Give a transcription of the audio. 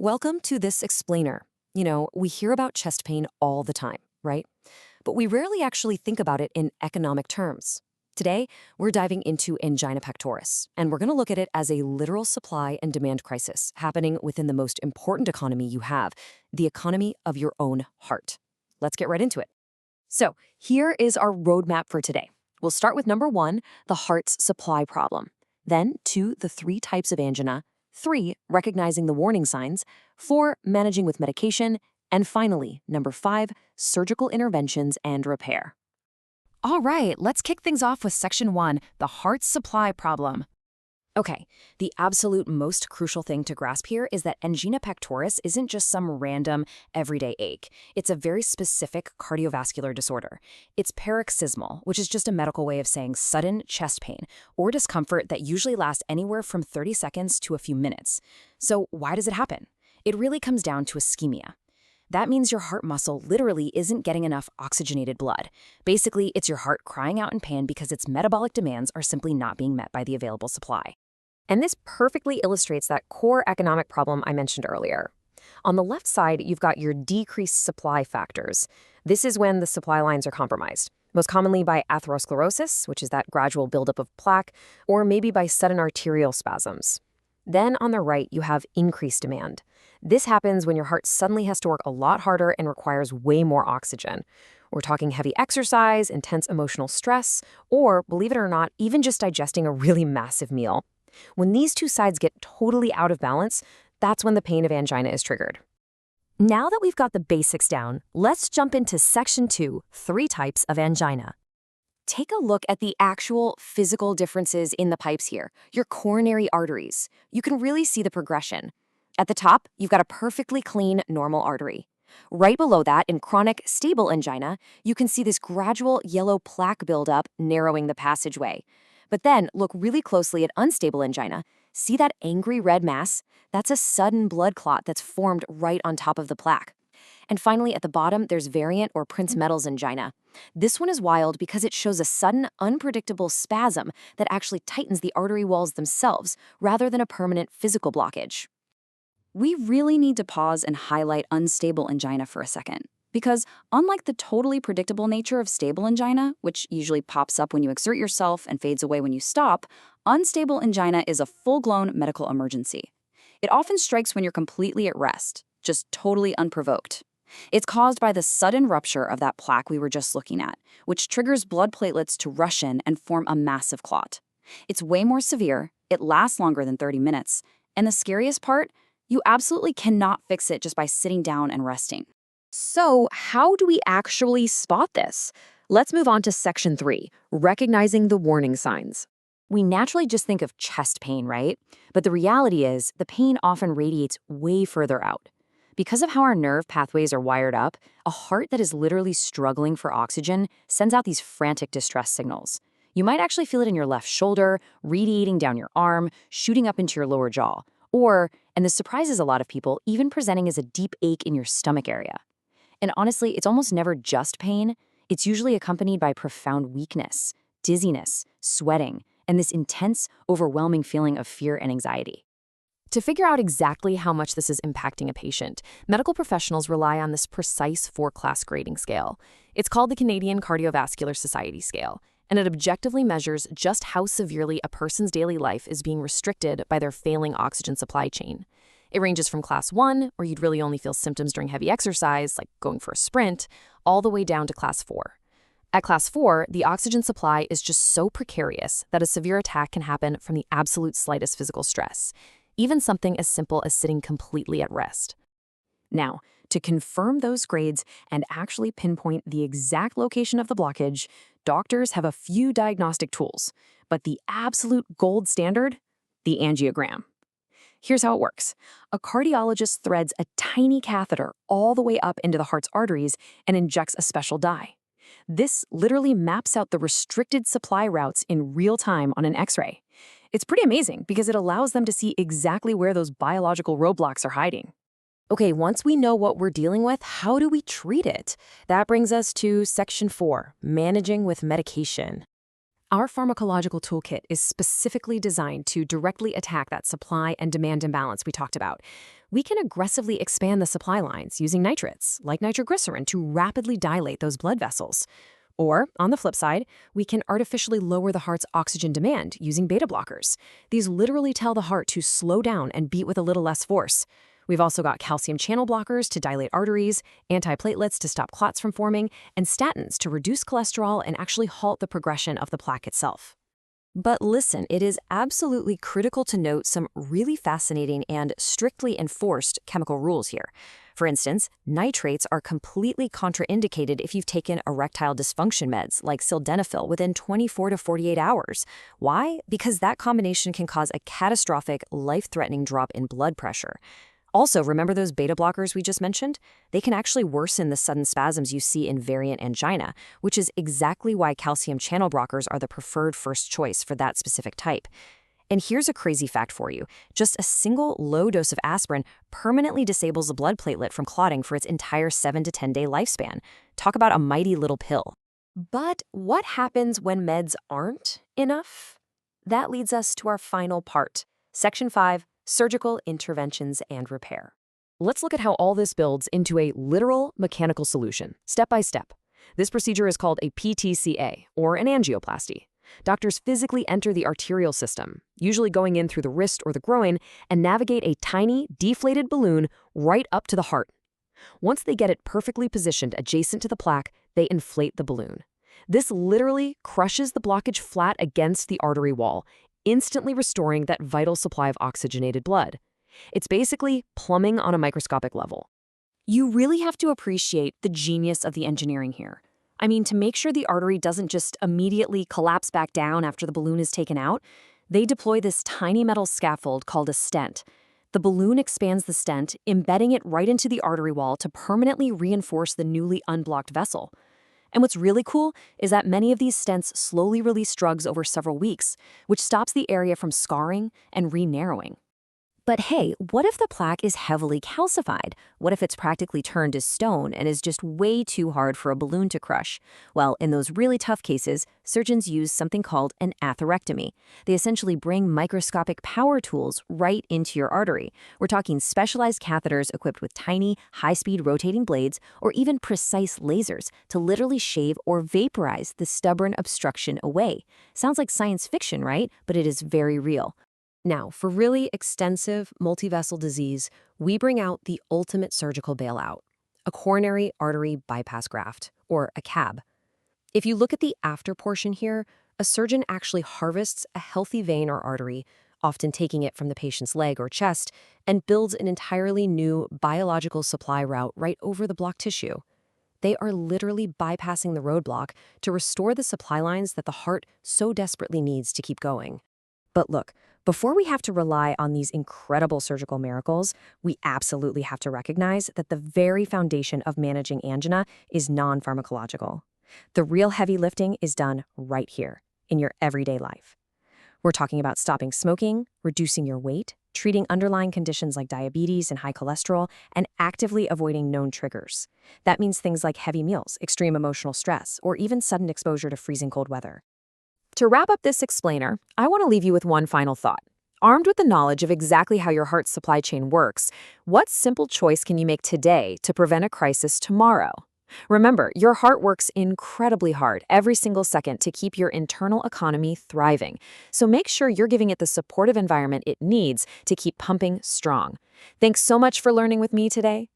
Welcome to this explainer. We hear about chest pain all the time, right? But we rarely actually think about it in economic terms. Today, we're diving into angina pectoris, and we're going to look at it as a literal supply and demand crisis happening within the most important economy you have, the economy of your own heart. Let's get right into it. So, here is our roadmap for today. We'll start with number 1, the heart's supply problem. Then 2, the 3 types of angina. 3, recognizing the warning signs. 4, managing with medication. And finally, number 5, surgical interventions and repair. All right, let's kick things off with section 1, the heart's supply problem. Okay, the absolute most crucial thing to grasp here is that angina pectoris isn't just some random, everyday ache. It's a very specific cardiovascular disorder. It's paroxysmal, which is just a medical way of saying sudden chest pain or discomfort that usually lasts anywhere from 30 seconds to a few minutes. So why does it happen? It really comes down to ischemia. That means your heart muscle literally isn't getting enough oxygenated blood. Basically, it's your heart crying out in pain because its metabolic demands are simply not being met by the available supply. And this perfectly illustrates that core economic problem I mentioned earlier. On the left side, you've got your decreased supply factors. This is when the supply lines are compromised, most commonly by atherosclerosis, which is that gradual buildup of plaque, or maybe by sudden arterial spasms. Then on the right, you have increased demand. This happens when your heart suddenly has to work a lot harder and requires way more oxygen. We're talking heavy exercise, intense emotional stress, or, believe it or not, even just digesting a really massive meal. When these two sides get totally out of balance, that's when the pain of angina is triggered. Now that we've got the basics down, let's jump into section 2, 3 types of angina. Take a look at the actual physical differences in the pipes here, your coronary arteries. You can really see the progression. At the top, you've got a perfectly clean, normal artery. Right below that, in chronic, stable angina, you can see this gradual yellow plaque buildup narrowing the passageway. But then, look really closely at unstable angina. See that angry red mass? That's a sudden blood clot that's formed right on top of the plaque. And finally, at the bottom, there's variant or Prince Metal's angina. This one is wild because it shows a sudden, unpredictable spasm that actually tightens the artery walls themselves, rather than a permanent physical blockage. We really need to pause and highlight unstable angina for a second. Because unlike the totally predictable nature of stable angina, which usually pops up when you exert yourself and fades away when you stop, unstable angina is a full-blown medical emergency. It often strikes when you're completely at rest, just totally unprovoked. It's caused by the sudden rupture of that plaque we were just looking at, which triggers blood platelets to rush in and form a massive clot. It's way more severe, it lasts longer than 30 minutes, and the scariest part, you absolutely cannot fix it just by sitting down and resting. So, how do we actually spot this? Let's move on to section 3, recognizing the warning signs. We naturally just think of chest pain, right? But the reality is, the pain often radiates way further out. Because of how our nerve pathways are wired up, a heart that is literally struggling for oxygen sends out these frantic distress signals. You might actually feel it in your left shoulder, radiating down your arm, shooting up into your lower jaw, or, and this surprises a lot of people, even presenting as a deep ache in your stomach area. And honestly, it's almost never just pain. It's usually accompanied by profound weakness, dizziness, sweating, and this intense, overwhelming feeling of fear and anxiety. To figure out exactly how much this is impacting a patient, medical professionals rely on this precise 4-class grading scale. It's called the Canadian Cardiovascular Society scale, and it objectively measures just how severely a person's daily life is being restricted by their failing oxygen supply chain. It ranges from class 1, where you'd really only feel symptoms during heavy exercise, like going for a sprint, all the way down to class 4. At class 4, the oxygen supply is just so precarious that a severe attack can happen from the absolute slightest physical stress, even something as simple as sitting completely at rest. Now, to confirm those grades and actually pinpoint the exact location of the blockage, doctors have a few diagnostic tools, but the absolute gold standard? The angiogram. Here's how it works. A cardiologist threads a tiny catheter all the way up into the heart's arteries and injects a special dye. This literally maps out the restricted supply routes in real time on an X-ray. It's pretty amazing because it allows them to see exactly where those biological roadblocks are hiding. Okay, once we know what we're dealing with, how do we treat it? That brings us to section 4, managing with medication. Our pharmacological toolkit is specifically designed to directly attack that supply and demand imbalance we talked about. we can aggressively expand the supply lines using nitrates, like nitroglycerin, to rapidly dilate those blood vessels. Or, on the flip side, we can artificially lower the heart's oxygen demand using beta blockers. These literally tell the heart to slow down and beat with a little less force. We've also got calcium channel blockers to dilate arteries, antiplatelets to stop clots from forming, and statins to reduce cholesterol and actually halt the progression of the plaque itself. But listen, it is absolutely critical to note some really fascinating and strictly enforced chemical rules here. For instance, nitrates are completely contraindicated if you've taken erectile dysfunction meds like sildenafil within 24 to 48 hours. Why? Because that combination can cause a catastrophic, life-threatening drop in blood pressure. Also, remember those beta blockers we just mentioned? They can actually worsen the sudden spasms you see in variant angina, which is exactly why calcium channel blockers are the preferred first choice for that specific type. And here's a crazy fact for you. Just a single low dose of aspirin permanently disables a blood platelet from clotting for its entire 7 to 10 day lifespan. Talk about a mighty little pill. But what happens when meds aren't enough? That leads us to our final part, Section 5, Surgical Interventions and Repair. Let's look at how all this builds into a literal mechanical solution, step by step. This procedure is called a PTCA, or an angioplasty. Doctors physically enter the arterial system, usually going in through the wrist or the groin, and navigate a tiny, deflated balloon right up to the heart. Once they get it perfectly positioned adjacent to the plaque, they inflate the balloon. This literally crushes the blockage flat against the artery wall, instantly restoring that vital supply of oxygenated blood. It's basically plumbing on a microscopic level. You really have to appreciate the genius of the engineering here. I mean, to make sure the artery doesn't just immediately collapse back down after the balloon is taken out, they deploy this tiny metal scaffold called a stent. The balloon expands the stent, embedding it right into the artery wall to permanently reinforce the newly unblocked vessel. And what's really cool is that many of these stents slowly release drugs over several weeks, which stops the area from scarring and re-narrowing. But hey, what if the plaque is heavily calcified? What if it's practically turned to stone and is just way too hard for a balloon to crush? Well, in those really tough cases, surgeons use something called an atherectomy. They essentially bring microscopic power tools right into your artery. We're talking specialized catheters equipped with tiny, high-speed rotating blades or even precise lasers to literally shave or vaporize the stubborn obstruction away. Sounds like science fiction, right? But it is very real. Now, for really extensive multivessel disease, we bring out the ultimate surgical bailout, a coronary artery bypass graft, or a CAB. If you look at the after portion here, a surgeon actually harvests a healthy vein or artery, often taking it from the patient's leg or chest, and builds an entirely new biological supply route right over the blocked tissue. They are literally bypassing the roadblock to restore the supply lines that the heart so desperately needs to keep going. But look, before we have to rely on these incredible surgical miracles, we absolutely have to recognize that the very foundation of managing angina is non-pharmacological. The real heavy lifting is done right here, in your everyday life. We're talking about stopping smoking, reducing your weight, treating underlying conditions like diabetes and high cholesterol, and actively avoiding known triggers. That means things like heavy meals, extreme emotional stress, or even sudden exposure to freezing cold weather. To wrap up this explainer, I want to leave you with one final thought. Armed with the knowledge of exactly how your heart's supply chain works, what simple choice can you make today to prevent a crisis tomorrow? Remember, your heart works incredibly hard every single second to keep your internal economy thriving. So make sure you're giving it the supportive environment it needs to keep pumping strong. Thanks so much for learning with me today.